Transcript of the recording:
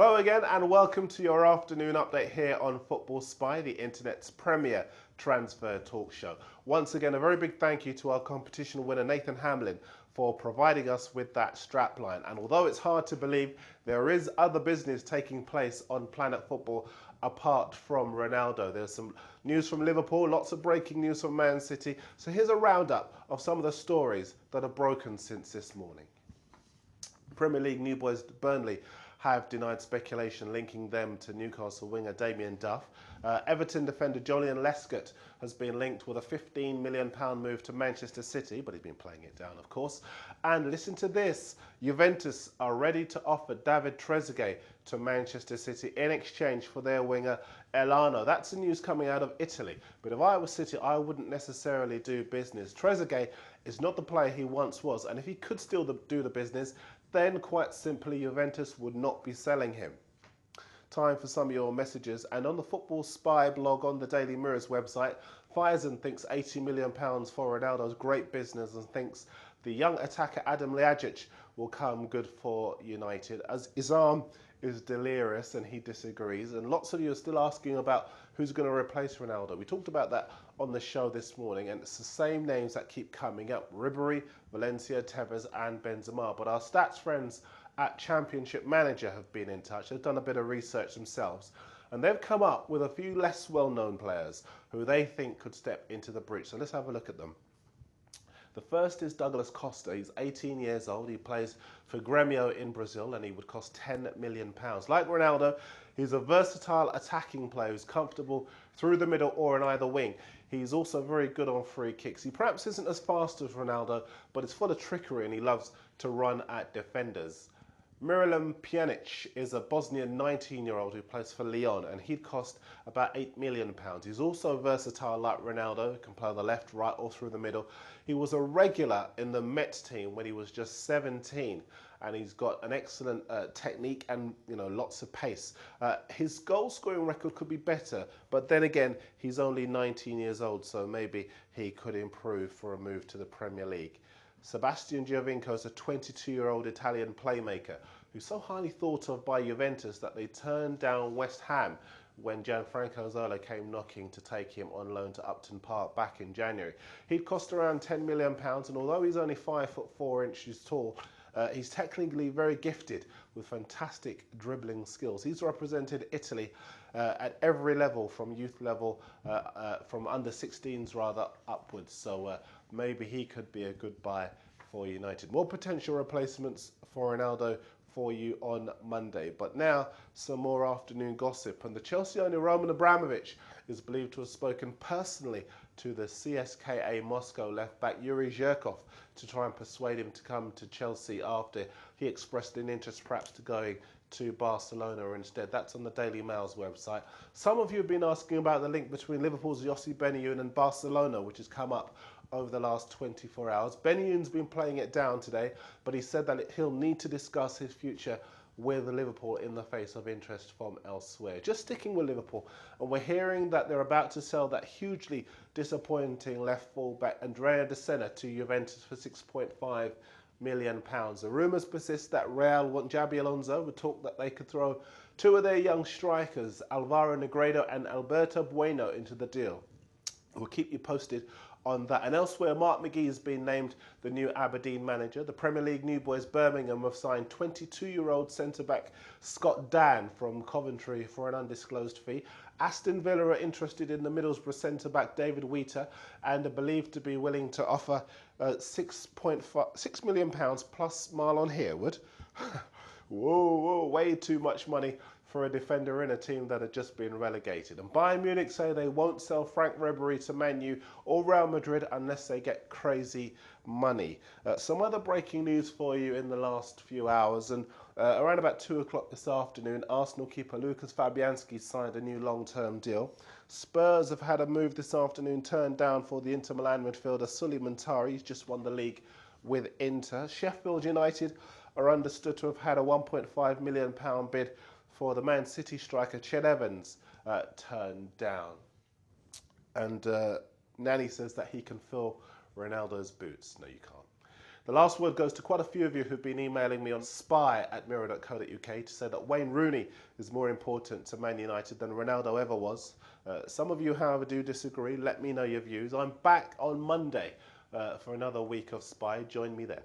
Hello again and welcome to your afternoon update here on Football Spy, the internet's premier transfer talk show. Once again, a very big thank you to our competition winner Nathan Hamlin for providing us with that strapline. And although it's hard to believe, there is other business taking place on Planet Football apart from Ronaldo. There's some news from Liverpool, lots of breaking news from Man City. So here's a roundup of some of the stories that have broken since this morning. Premier League new boys Burnley have denied speculation linking them to Newcastle winger Damien Duff. Everton defender Julian Lescott has been linked with a £15 million move to Manchester City, but he's been playing it down, of course. And listen to this, Juventus are ready to offer David Trezeguet to Manchester City in exchange for their winger Elano. That's the news coming out of Italy. But if I was City, I wouldn't necessarily do business. Trezeguet is not the player he once was, and if he could still do the business, then quite simply Juventus would not be selling him. Time for some of your messages, and on the Football Spy blog on the Daily Mirror's website, Faison thinks £80 million for Ronaldo's great business and thinks the young attacker Adam Ljajic will come good for United, as Isam is delirious and he disagrees, and lots of you are still asking about who's going to replace Ronaldo. We talked about that on the show this morning, and it's the same names that keep coming up: Ribery, Valencia, Tevez and Benzema. But our stats friends at Championship Manager have been in touch. They've done a bit of research themselves, and they've come up with a few less well-known players who they think could step into the breach. So let's have a look at them. The first is Douglas Costa. He's 18 years old. He plays for Grêmio in Brazil, and he would cost £10 million. Like Ronaldo, he's a versatile attacking player who's comfortable through the middle or in either wing. He's also very good on free kicks. He perhaps isn't as fast as Ronaldo, but he's full of trickery and he loves to run at defenders. Miralem Pjanic is a Bosnian 19-year-old who plays for Lyon, and he'd cost about £8 million. He's also versatile like Ronaldo, he can play on the left, right or through the middle. He was a regular in the Mets team when he was just 17, and he's got an excellent technique and lots of pace. His goal scoring record could be better, but then again he's only 19 years old, so maybe he could improve for a move to the Premier League. Sebastian Giovinco is a 22-year-old Italian playmaker who's so highly thought of by Juventus that they turned down West Ham when Gianfranco Zola came knocking to take him on loan to Upton Park back in January. He'd cost around £10 million, and although he's only 5'4" tall, he's technically very gifted with fantastic dribbling skills. He's represented Italy at every level, from youth level, from under 16s rather, upwards. So maybe he could be a good buy for United. More potential replacements for Ronaldo for you on Monday. But now some more afternoon gossip, and the Chelsea owner Roman Abramovich is believed to have spoken personally to the CSKA Moscow left-back Yuri Zhirkov to try and persuade him to come to Chelsea after he expressed an interest perhaps to going to Barcelona instead. That's on the Daily Mail's website. Some of you have been asking about the link between Liverpool's Yossi Benayoun and Barcelona, which has come up over the last 24 hours. Benayoun's been playing it down today, but he said that he'll need to discuss his future with Liverpool in the face of interest from elsewhere. Just sticking with Liverpool, and we're hearing that they're about to sell that hugely disappointing left full-back Andrea De Sena to Juventus for £6.5 million. The rumours persist that Real want Xabi Alonso, with talk that they could throw two of their young strikers, Alvaro Negredo and Alberto Bueno, into the deal. We'll keep you posted on that. And elsewhere, Mark McGee has been named the new Aberdeen manager. The Premier League new boys Birmingham have signed 22-year-old centre-back Scott Dann from Coventry for an undisclosed fee. Aston Villa are interested in the Middlesbrough centre-back David Wheater and are believed to be willing to offer £6 million plus Marlon Harewood. Whoa, way too much money for a defender in a team that had just been relegated. And Bayern Munich say they won't sell Frank Ribery to Man U or Real Madrid unless they get crazy money. Some other breaking news for you in the last few hours, and around about 2 o'clock this afternoon, Arsenal keeper Lucas Fabianski signed a new long-term deal. Spurs have had a move this afternoon turned down for the Inter Milan midfielder Suleiman Tari. He's just won the league with Inter. Sheffield United are understood to have had a £1.5 million bid for the Man City striker Ched Evans turned down. And Nani says that he can fill Ronaldo's boots. No, you can't. The last word goes to quite a few of you who've been emailing me on spy@mirror.co.uk to say that Wayne Rooney is more important to Man United than Ronaldo ever was. Some of you, however, do disagree. Let me know your views. I'm back on Monday for another week of Spy. Join me there.